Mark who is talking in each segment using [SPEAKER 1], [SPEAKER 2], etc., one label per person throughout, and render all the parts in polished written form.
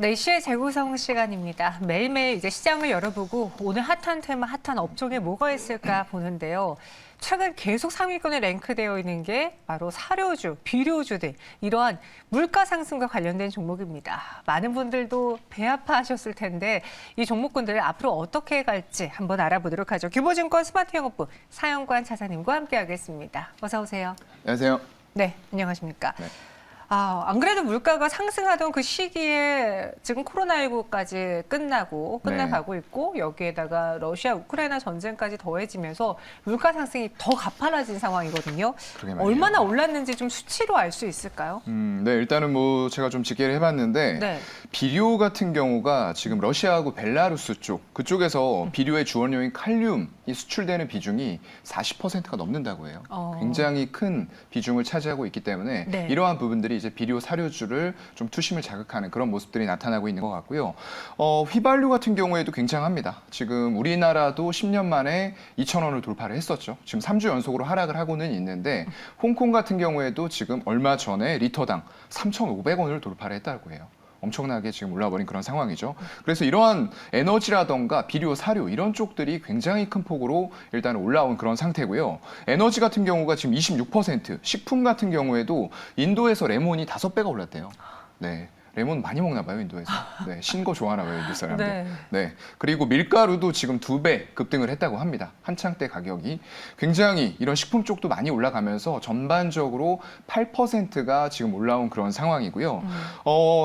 [SPEAKER 1] 4시의 재구성 시간입니다. 매일매일 이제 시장을 열어보고 오늘 핫한 테마, 핫한 업종에 뭐가 있을까 보는데요. 최근 계속 상위권에 랭크되어 있는 게 바로 사료주, 비료주 등 이러한 물가 상승과 관련된 종목입니다. 많은 분들도 배 아파하셨을 텐데 이 종목군들 앞으로 어떻게 갈지 한번 알아보도록 하죠. 규보증권 스마트영업부 사영관 차장님과 함께하겠습니다. 어서 오세요.
[SPEAKER 2] 안녕하세요.
[SPEAKER 1] 네, 안녕하십니까.
[SPEAKER 2] 네.
[SPEAKER 1] 안 그래도 물가가 상승하던 그 시기에 지금 코로나19까지 끝나가고 있고 여기에다가 러시아 우크라이나 전쟁까지 더해지면서 물가 상승이 더 가팔라진 상황이거든요. 얼마나 올랐는지 좀 수치로 알 수 있을까요?
[SPEAKER 2] 네, 일단은 뭐 제가 좀 집계를 해봤는데
[SPEAKER 1] 네.
[SPEAKER 2] 비료 같은 경우가 지금 러시아하고 벨라루스 그쪽에서 비료의 주원료인 칼륨이 수출되는 비중이 40%가 넘는다고 해요. 굉장히 큰 비중을 차지하고 있기 때문에
[SPEAKER 1] 네.
[SPEAKER 2] 이러한 부분들이 이제 비료 사료주를 좀 투심을 자극하는 그런 모습들이 나타나고 있는 것 같고요. 휘발유 같은 경우에도 굉장합니다. 지금 우리나라도 10년 만에 2,000원을 돌파를 했었죠. 지금 3주 연속으로 하락을 하고는 있는데 홍콩 같은 경우에도 지금 얼마 전에 리터당 3,500원을 돌파를 했다고 해요. 엄청나게 지금 올라버린 그런 상황이죠. 그래서 이러한 에너지라던가 비료, 사료 이런 쪽들이 굉장히 큰 폭으로 일단 올라온 그런 상태고요. 에너지 같은 경우가 지금 26%, 식품 같은 경우에도 인도에서 레몬이 5배가 올랐대요. 네. 레몬 많이 먹나 봐요, 인도에서. 네, 신 거 좋아하나 봐요, 인도 사람들.
[SPEAKER 1] 네.
[SPEAKER 2] 네. 그리고 밀가루도 지금 2배 급등을 했다고 합니다. 한창 때 가격이. 굉장히 이런 식품 쪽도 많이 올라가면서 전반적으로 8%가 지금 올라온 그런 상황이고요.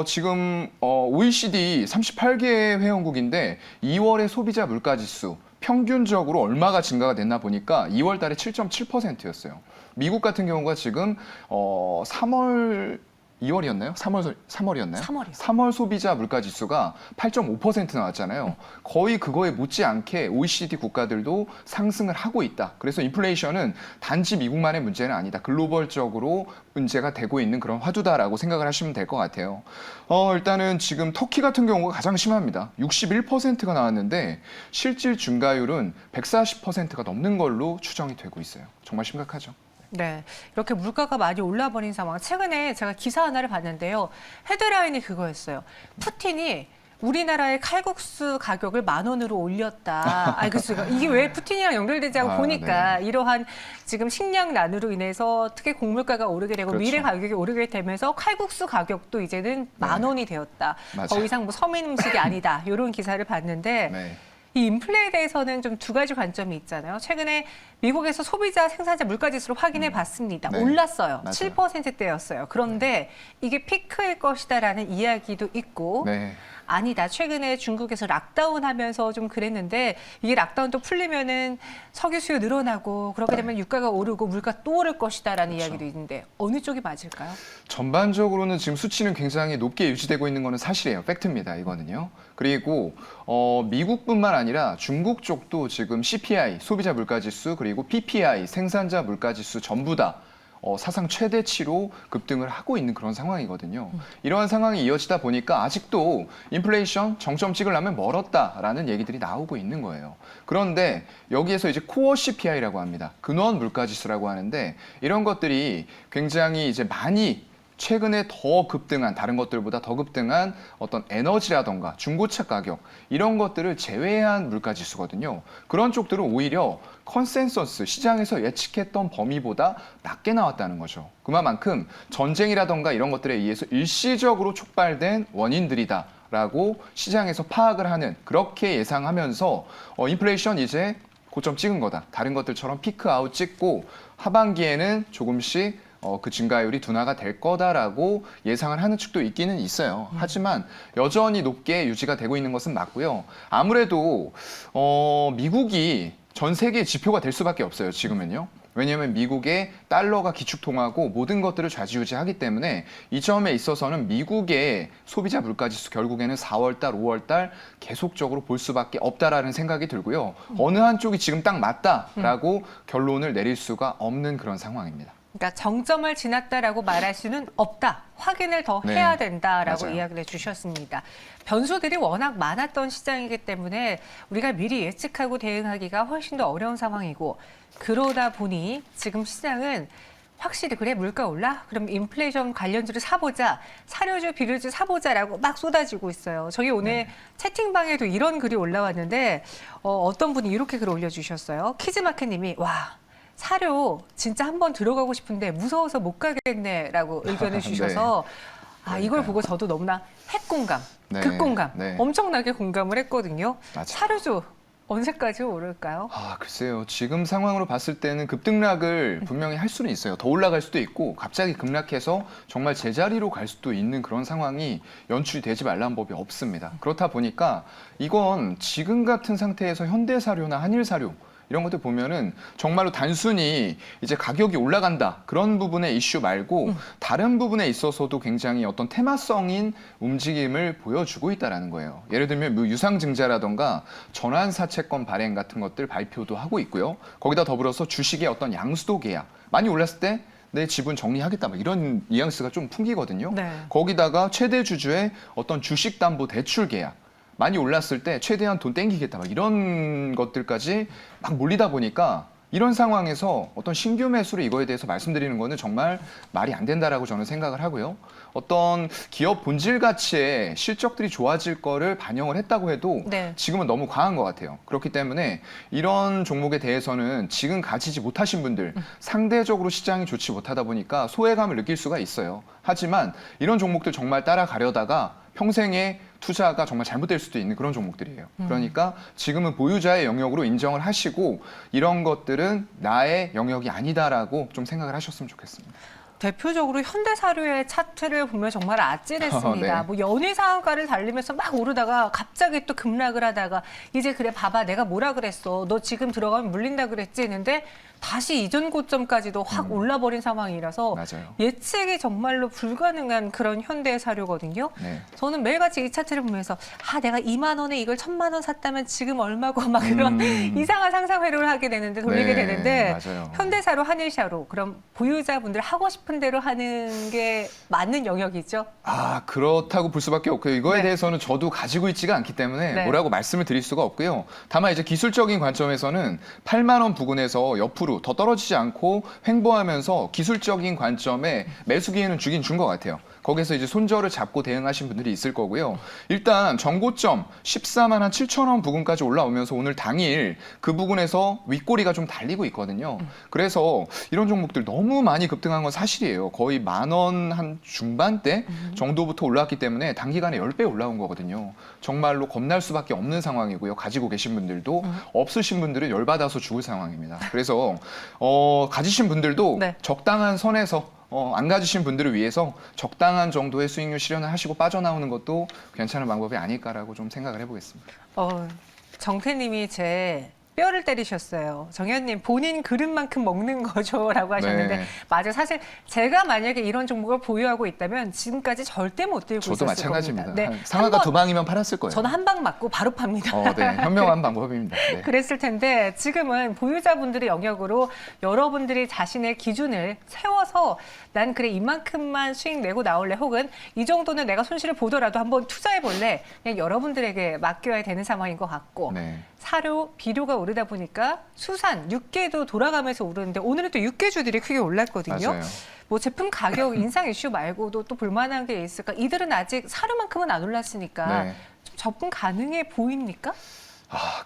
[SPEAKER 2] 지금 OECD 38개 회원국인데 2월의 소비자 물가지수 평균적으로 얼마가 증가가 됐나 보니까 2월 달에 7.7%였어요. 미국 같은 경우가 지금 2월이었나요? 3월이었나요?
[SPEAKER 1] 3월이요.
[SPEAKER 2] 3월 소비자 물가 지수가 8.5% 나왔잖아요. 거의 그거에 못지않게 OECD 국가들도 상승을 하고 있다. 그래서 인플레이션은 단지 미국만의 문제는 아니다. 글로벌적으로 문제가 되고 있는 그런 화두다라고 생각을 하시면 될 것 같아요. 일단은 지금 터키 같은 경우가 가장 심합니다. 61%가 나왔는데 실질 증가율은 140%가 넘는 걸로 추정이 되고 있어요. 정말 심각하죠.
[SPEAKER 1] 네, 이렇게 물가가 많이 올라버린 상황. 최근에 제가 기사 하나를 봤는데요. 헤드라인이 그거였어요. 푸틴이 우리나라의 칼국수 가격을 10,000원으로 올렸다. 그래서 이게 왜 푸틴이랑 연결되지 하고 보니까
[SPEAKER 2] 네.
[SPEAKER 1] 이러한 지금 식량난으로 인해서 특히 곡물가가 오르게 되고
[SPEAKER 2] 그렇죠.
[SPEAKER 1] 밀의 가격이 오르게 되면서 칼국수 가격도 이제는 10,000원이 되었다.
[SPEAKER 2] 맞아요.
[SPEAKER 1] 더 이상 뭐 서민 음식이 아니다. 이런 기사를 봤는데
[SPEAKER 2] 네.
[SPEAKER 1] 이 인플레에 대해서는 좀 두 가지 관점이 있잖아요. 최근에 미국에서 소비자 생산자 물가지수를 확인해 봤습니다.
[SPEAKER 2] 네.
[SPEAKER 1] 올랐어요.
[SPEAKER 2] 맞아요.
[SPEAKER 1] 7%대였어요. 그런데 이게 피크일 것이다라는 이야기도 있고
[SPEAKER 2] 네.
[SPEAKER 1] 아니다. 최근에 중국에서 락다운하면서 좀 그랬는데 이게 락다운 또 풀리면은 석유 수요 늘어나고 그렇게 되면 유가가 오르고 물가 또 오를 것이다라는
[SPEAKER 2] 그렇죠.
[SPEAKER 1] 이야기도 있는데 어느 쪽이 맞을까요?
[SPEAKER 2] 전반적으로는 지금 수치는 굉장히 높게 유지되고 있는 거는 사실이에요. 팩트입니다. 이거는요. 그리고 미국뿐만 아니라 중국 쪽도 지금 CPI, 소비자 물가지수, 그리고 PPI, 생산자 물가지수 전부 다 사상 최대치로 급등을 하고 있는 그런 상황이거든요. 이러한 상황이 이어지다 보니까 아직도 인플레이션 정점 찍으려면 멀었다라는 얘기들이 나오고 있는 거예요. 그런데 여기에서 이제 코어 CPI라고 합니다. 근원 물가지수라고 하는데 이런 것들이 굉장히 이제 많이 최근에 더 급등한, 다른 것들보다 더 급등한 어떤 에너지라던가 중고차 가격 이런 것들을 제외한 물가지수거든요. 그런 쪽들은 오히려 컨센서스, 시장에서 예측했던 범위보다 낮게 나왔다는 거죠. 그만큼 전쟁이라던가 이런 것들에 의해서 일시적으로 촉발된 원인들이다. 라고 시장에서 파악을 하는, 그렇게 예상하면서 인플레이션 이제 고점 찍은 거다. 다른 것들처럼 피크 아웃 찍고 하반기에는 조금씩 그 증가율이 둔화가 될 거다라고 예상을 하는 측도 있기는 있어요. 하지만 여전히 높게 유지가 되고 있는 것은 맞고요. 아무래도 미국이 전 세계의 지표가 될 수밖에 없어요. 지금은요. 왜냐하면 미국의 달러가 기축통화고 모든 것들을 좌지우지하기 때문에 이 점에 있어서는 미국의 소비자 물가지수 결국에는 4월달, 5월달 계속적으로 볼 수밖에 없다라는 생각이 들고요. 어느 한쪽이 지금 딱 맞다라고 결론을 내릴 수가 없는 그런 상황입니다.
[SPEAKER 1] 그러니까 정점을 지났다라고 말할 수는 없다. 확인을 더
[SPEAKER 2] 네,
[SPEAKER 1] 해야 된다라고
[SPEAKER 2] 맞아요.
[SPEAKER 1] 이야기를 해주셨습니다. 변수들이 워낙 많았던 시장이기 때문에 우리가 미리 예측하고 대응하기가 훨씬 더 어려운 상황이고 그러다 보니 지금 시장은 확실히 그래 물가 올라? 그럼 인플레이션 관련주를 사보자. 사료주, 비료주 사보자라고 막 쏟아지고 있어요. 저희 오늘 채팅방에도 이런 글이 올라왔는데 어떤 분이 이렇게 글 올려주셨어요. 키즈마켓님이 와 사료 진짜 한번 들어가고 싶은데 무서워서 못 가겠네라고 의견을 주셔서 아 이걸 보고 저도 너무나 핵공감,
[SPEAKER 2] 네.
[SPEAKER 1] 극공감,
[SPEAKER 2] 네.
[SPEAKER 1] 엄청나게 공감을 했거든요.
[SPEAKER 2] 맞아요.
[SPEAKER 1] 사료주 언제까지 오를까요?
[SPEAKER 2] 글쎄요. 지금 상황으로 봤을 때는 급등락을 분명히 할 수는 있어요. 더 올라갈 수도 있고 갑자기 급락해서 정말 제자리로 갈 수도 있는 그런 상황이 연출이 되지 말라는 법이 없습니다. 그렇다 보니까 이건 지금 같은 상태에서 현대사료나 한일사료 이런 것들 보면은 정말로 단순히 이제 가격이 올라간다 그런 부분의 이슈 말고 다른 부분에 있어서도 굉장히 어떤 테마성인 움직임을 보여주고 있다라는 거예요. 예를 들면 뭐 유상증자라던가 전환사채권 발행 같은 것들 발표도 하고 있고요. 거기다 더불어서 주식의 어떤 양수도 계약 많이 올랐을 때 내 지분 정리하겠다 막 이런 뉘앙스가 좀 풍기거든요.
[SPEAKER 1] 네.
[SPEAKER 2] 거기다가 최대 주주의 어떤 주식담보대출 계약 많이 올랐을 때 최대한 돈 땡기겠다 막 이런 것들까지 막 몰리다 보니까 이런 상황에서 어떤 신규 매수를 이거에 대해서 말씀드리는 거는 정말 말이 안 된다라고 저는 생각을 하고요. 어떤 기업 본질 가치의 실적들이 좋아질 거를 반영을 했다고 해도
[SPEAKER 1] 네.
[SPEAKER 2] 지금은 너무 과한 것 같아요. 그렇기 때문에 이런 종목에 대해서는 지금 가지지 못하신 분들 상대적으로 시장이 좋지 못하다 보니까 소외감을 느낄 수가 있어요. 하지만 이런 종목들 정말 따라가려다가 평생의 투자가 정말 잘못될 수도 있는 그런 종목들이에요. 그러니까 지금은 보유자의 영역으로 인정을 하시고 이런 것들은 나의 영역이 아니다라고 좀 생각을 하셨으면 좋겠습니다.
[SPEAKER 1] 대표적으로 현대사료의 차트를 보면 정말 아찔했습니다.
[SPEAKER 2] 네.
[SPEAKER 1] 뭐 연일 상한가를 달리면서 막 오르다가 갑자기 또 급락을 하다가 이제 그래 봐봐 내가 뭐라 그랬어. 너 지금 들어가면 물린다 그랬지 했는데 다시 이전 고점까지도 확 올라버린 상황이라서
[SPEAKER 2] 맞아요.
[SPEAKER 1] 예측이 정말로 불가능한 그런 현대사료거든요.
[SPEAKER 2] 네.
[SPEAKER 1] 저는 매일같이 이 차트를 보면서 내가 2만 원에 이걸 1,000만 원 샀다면 지금 얼마고 막 그런 이상한 상상 회로를 하게 되는데 돌리게
[SPEAKER 2] 네,
[SPEAKER 1] 되는데
[SPEAKER 2] 맞아요.
[SPEAKER 1] 현대사료, 한일사료 그럼 보유자분들 하고 싶은 대로 하는 게 맞는 영역이죠?
[SPEAKER 2] 그렇다고 볼 수밖에 없고요. 이거에
[SPEAKER 1] 네.
[SPEAKER 2] 대해서는 저도 가지고 있지가 않기 때문에
[SPEAKER 1] 네.
[SPEAKER 2] 뭐라고 말씀을 드릴 수가 없고요. 다만 이제 기술적인 관점에서는 8만 원 부근에서 옆으로 더 떨어지지 않고 횡보하면서 기술적인 관점에 매수 기회는 주긴 준 것 같아요. 거기서 이제 손절을 잡고 대응하신 분들이 있을 거고요. 일단 정고점 14만 한 7천 원 부근까지 올라오면서 오늘 당일 그 부근에서 윗꼬리가 좀 달리고 있거든요. 그래서 이런 종목들 너무 많이 급등한 건 사실이에요. 거의 10,000원 한 중반대 정도부터 올라왔기 때문에 단기간에 10배 올라온 거거든요. 정말로 겁날 수밖에 없는 상황이고요. 가지고 계신 분들도 없으신 분들은 열받아서 죽을 상황입니다. 그래서 가지신 분들도
[SPEAKER 1] 네.
[SPEAKER 2] 적당한 선에서 안 가지신 분들을 위해서 적당한 정도의 수익률 실현을 하시고 빠져나오는 것도 괜찮은 방법이 아닐까라고 좀 생각을 해보겠습니다.
[SPEAKER 1] 정태님이 제 뼈를 때리셨어요. 정현님 본인 그릇만큼 먹는 거죠라고 하셨는데
[SPEAKER 2] 네.
[SPEAKER 1] 맞아요. 사실 제가 만약에 이런 종목을 보유하고 있다면 지금까지 절대 못 들고
[SPEAKER 2] 저도
[SPEAKER 1] 있었을
[SPEAKER 2] 마찬가지입니다.
[SPEAKER 1] 겁니다. 네.
[SPEAKER 2] 상하가
[SPEAKER 1] 한 번,
[SPEAKER 2] 2방이면 팔았을 거예요.
[SPEAKER 1] 저는 한 방 맞고 바로 팝니다.
[SPEAKER 2] 네, 현명한 방법입니다. 네.
[SPEAKER 1] 그랬을 텐데 지금은 보유자분들의 영역으로 여러분들이 자신의 기준을 세워서 난 그래 이만큼만 수익 내고 나올래 혹은 이 정도는 내가 손실을 보더라도 한번 투자해 볼래 그냥 여러분들에게 맡겨야 되는 상황인 것 같고
[SPEAKER 2] 네.
[SPEAKER 1] 사료, 비료가 오르다 보니까 수산, 육계도 돌아가면서 오르는데 오늘은 또 육계주들이 크게 올랐거든요.
[SPEAKER 2] 맞아요.
[SPEAKER 1] 뭐 제품 가격 인상 이슈 말고도 또 볼만한 게 있을까? 이들은 아직 사료만큼은 안 올랐으니까
[SPEAKER 2] 네.
[SPEAKER 1] 좀 접근 가능해 보입니까?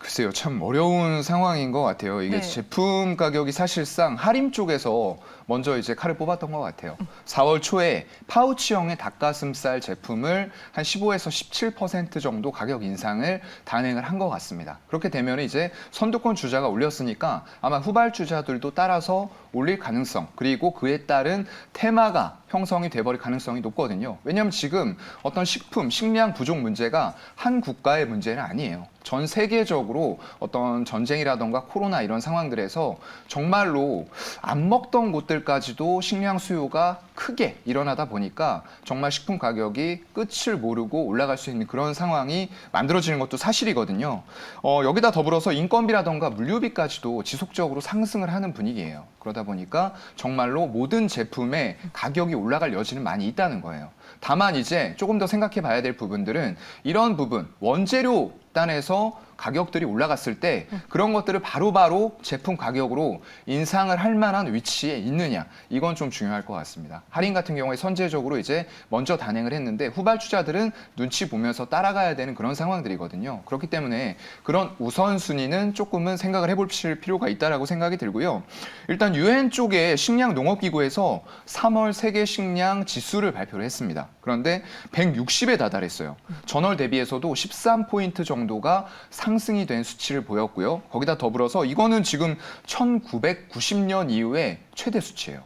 [SPEAKER 2] 글쎄요. 참 어려운 상황인 것 같아요. 이게
[SPEAKER 1] 네.
[SPEAKER 2] 제품 가격이 사실상 할인 쪽에서 먼저 이제 칼을 뽑았던 것 같아요. 4월 초에 파우치형의 닭가슴살 제품을 한 15에서 17% 정도 가격 인상을 단행을 한 것 같습니다. 그렇게 되면 이제 선두권 주자가 올렸으니까 아마 후발주자들도 따라서 올릴 가능성 그리고 그에 따른 테마가 형성이 돼버릴 가능성이 높거든요. 왜냐하면 지금 어떤 식품, 식량 부족 문제가 한 국가의 문제는 아니에요. 전 세계적으로 어떤 전쟁이라던가 코로나 이런 상황들에서 정말로 안 먹던 곳들까지도 식량 수요가 크게 일어나다 보니까 정말 식품 가격이 끝을 모르고 올라갈 수 있는 그런 상황이 만들어지는 것도 사실이거든요. 여기다 더불어서 인건비라던가 물류비까지도 지속적으로 상승을 하는 분위기예요. 그러다 보니까 정말로 모든 제품의 가격이 올라갈 여지는 많이 있다는 거예요. 다만 이제 조금 더 생각해 봐야 될 부분들은 이런 부분, 원재료 단에서 가격들이 올라갔을 때 그런 것들을 바로바로 제품 가격으로 인상을 할 만한 위치에 있느냐, 이건 좀 중요할 것 같습니다. 할인 같은 경우에 선제적으로 이제 먼저 단행을 했는데 후발주자들은 눈치 보면서 따라가야 되는 그런 상황들이거든요. 그렇기 때문에 그런 우선순위는 조금은 생각을 해보실 필요가 있다라고 생각이 들고요. 일단 유엔 쪽에 식량 농업기구에서 3월 세계 식량 지수를 발표를 했습니다. 그런데 160에 다달했어요. 전월 대비해서도 13포인트 정도가 상승이 된 수치를 보였고요. 거기다 더불어서 이거는 지금 1990년 이후에 최대 수치예요.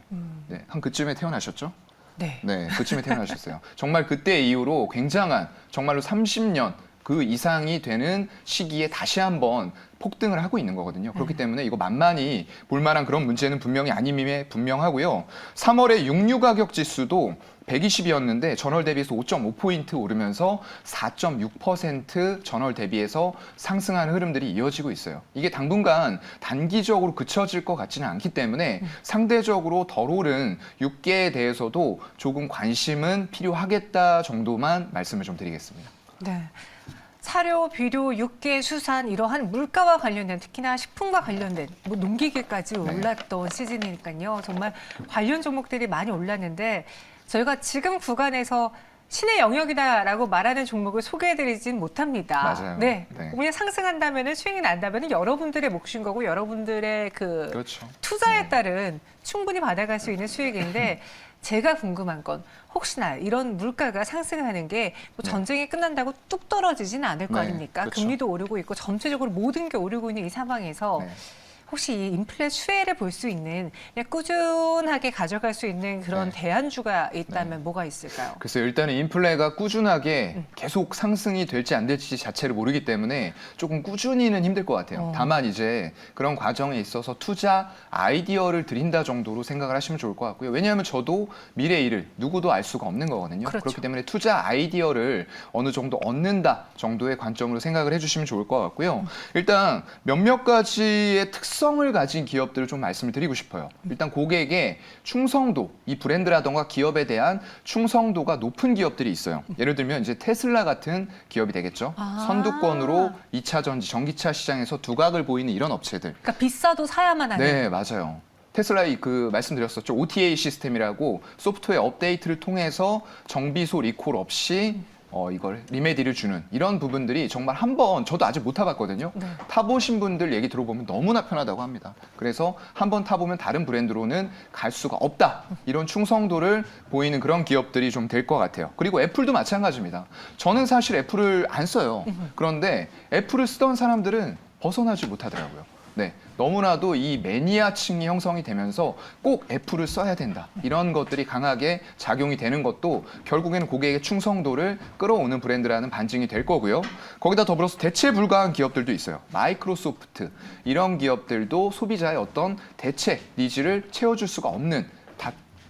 [SPEAKER 2] 네, 한 그쯤에 태어나셨죠?
[SPEAKER 1] 네.
[SPEAKER 2] 네, 그쯤에 태어나셨어요. 정말 그때 이후로 굉장한 정말로 30년 그 이상이 되는 시기에 다시 한번 폭등을 하고 있는 거거든요. 그렇기 때문에 이거 만만히 볼만한 그런 문제는 분명히 아님임에 분명하고요. 3월에 육류 가격 지수도 120이었는데 전월 대비해서 5.5포인트 오르면서 4.6% 전월 대비해서 상승하는 흐름들이 이어지고 있어요. 이게 당분간 단기적으로 그쳐질 것 같지는 않기 때문에 상대적으로 덜 오른 육계에 대해서도 조금 관심은 필요하겠다 정도만 말씀을 좀 드리겠습니다.
[SPEAKER 1] 네. 사료, 비료, 육계, 수산 이러한 물가와 관련된 특히나 식품과 관련된 뭐 농기계까지 올랐던 시즌이니까요. 정말 관련 종목들이 많이 올랐는데 저희가 지금 구간에서 신의 영역이다라고 말하는 종목을 소개해드리진 못합니다.
[SPEAKER 2] 맞아요.
[SPEAKER 1] 네.
[SPEAKER 2] 네.
[SPEAKER 1] 그냥 상승한다면 수익이 난다면 여러분들의 몫인 거고 여러분들의 그
[SPEAKER 2] 그렇죠.
[SPEAKER 1] 투자에 따른 충분히 받아갈 수 있는 수익인데 제가 궁금한 건 혹시나 이런 물가가 상승하는 게 뭐 전쟁이 끝난다고 뚝 떨어지지는 않을 거
[SPEAKER 2] 네,
[SPEAKER 1] 아닙니까?
[SPEAKER 2] 그렇죠.
[SPEAKER 1] 금리도 오르고 있고 전체적으로 모든 게 오르고 있는 이 상황에서
[SPEAKER 2] 네.
[SPEAKER 1] 혹시 이 인플레 수혜를 볼 수 있는 그냥 꾸준하게 가져갈 수 있는 그런
[SPEAKER 2] 네.
[SPEAKER 1] 대안주가 있다면 뭐가 있을까요?
[SPEAKER 2] 글쎄요, 일단은 인플레가 꾸준하게 계속 상승이 될지 안 될지 자체를 모르기 때문에 조금 꾸준히는 힘들 것 같아요. 다만 이제 그런 과정에 있어서 투자 아이디어를 드린다 정도로 생각을 하시면 좋을 것 같고요. 왜냐하면 저도 미래 일을 누구도 알 수가 없는 거거든요.
[SPEAKER 1] 그렇죠.
[SPEAKER 2] 그렇기 때문에 투자 아이디어를 어느 정도 얻는다 정도의 관점으로 생각을 해주시면 좋을 것 같고요. 일단 몇몇 가지의 특성을 가진 기업들을 좀 말씀을 드리고 싶어요. 일단 고객의 충성도, 이 브랜드라던가 기업에 대한 충성도가 높은 기업들이 있어요. 예를 들면 이제 테슬라 같은 기업이 되겠죠. 선두권으로 2차 전지, 전기차 시장에서 두각을 보이는 이런 업체들.
[SPEAKER 1] 그러니까 비싸도 사야만 하는.
[SPEAKER 2] 네, 맞아요. 테슬라의 그 말씀드렸었죠. OTA 시스템이라고 소프트웨어 업데이트를 통해서 정비소 리콜 없이 이걸 리메디를 주는 이런 부분들이 정말 한번 저도 아직 못 타봤거든요.
[SPEAKER 1] 네.
[SPEAKER 2] 타보신 분들 얘기 들어보면 너무나 편하다고 합니다. 그래서 한번 타보면 다른 브랜드로는 갈 수가 없다. 이런 충성도를 보이는 그런 기업들이 좀 될 것 같아요. 그리고 애플도 마찬가지입니다. 저는 사실 애플을 안 써요. 그런데 애플을 쓰던 사람들은 벗어나지 못하더라고요. 네, 너무나도 이 매니아층이 형성이 되면서 꼭 애플을 써야 된다. 이런 것들이 강하게 작용이 되는 것도 결국에는 고객의 충성도를 끌어오는 브랜드라는 반증이 될 거고요. 거기다 더불어서 대체 불가한 기업들도 있어요. 마이크로소프트 이런 기업들도 소비자의 어떤 대체 니즈를 채워줄 수가 없는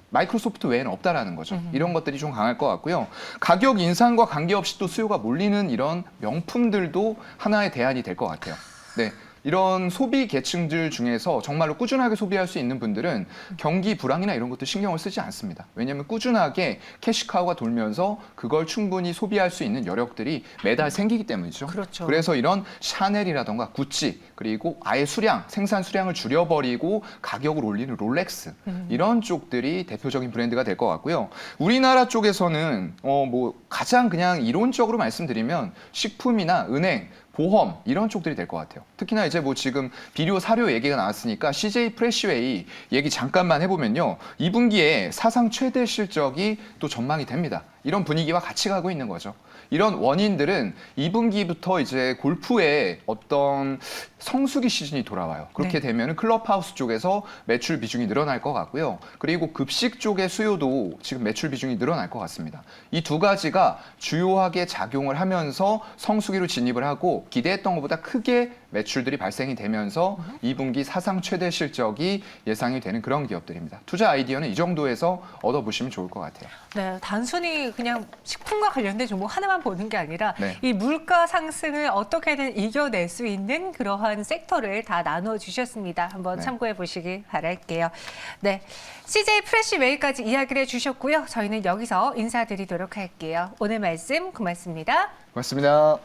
[SPEAKER 2] 마이크로소프트 외에는 없다라는 거죠. 이런 것들이 좀 강할 것 같고요. 가격 인상과 관계없이 또 수요가 몰리는 이런 명품들도 하나의 대안이 될 것 같아요. 네. 이런 소비 계층들 중에서 정말로 꾸준하게 소비할 수 있는 분들은 경기 불황이나 이런 것도 신경을 쓰지 않습니다. 왜냐하면 꾸준하게 캐시카우가 돌면서 그걸 충분히 소비할 수 있는 여력들이 매달 생기기 때문이죠.
[SPEAKER 1] 그렇죠.
[SPEAKER 2] 그래서 이런 샤넬이라던가 구찌 그리고 아예 생산 수량을 줄여버리고 가격을 올리는 롤렉스 이런 쪽들이 대표적인 브랜드가 될 것 같고요. 우리나라 쪽에서는 뭐 가장 그냥 이론적으로 말씀드리면 식품이나 은행 보험 이런 쪽들이 될 것 같아요. 특히나 이제 뭐 지금 비료 사료 얘기가 나왔으니까 CJ 프레시웨이 얘기 잠깐만 해보면요. 2분기에 사상 최대 실적이 또 전망이 됩니다. 이런 분위기와 같이 가고 있는 거죠. 이런 원인들은 2분기부터 이제 골프의 어떤 성수기 시즌이 돌아와요. 그렇게 되면 클럽하우스 쪽에서 매출 비중이 늘어날 것 같고요. 그리고 급식 쪽의 수요도 지금 매출 비중이 늘어날 것 같습니다. 이 두 가지가 주요하게 작용을 하면서 성수기로 진입을 하고 기대했던 것보다 크게 매출들이 발생이 되면서 2분기 사상 최대 실적이 예상이 되는 그런 기업들입니다. 투자 아이디어는 이 정도에서 얻어보시면 좋을 것 같아요.
[SPEAKER 1] 네, 단순히 그냥 식품과 관련된 종목 하나만 보는 게 아니라
[SPEAKER 2] 네.
[SPEAKER 1] 이 물가 상승을 어떻게든 이겨낼 수 있는 그러한 섹터를 다 나누어 주셨습니다. 한번
[SPEAKER 2] 네.
[SPEAKER 1] 참고해 보시기 바랄게요. 네, CJ 프레시웨이까지 이야기를 해주셨고요. 저희는 여기서 인사드리도록 할게요. 오늘 말씀 고맙습니다.
[SPEAKER 2] 고맙습니다.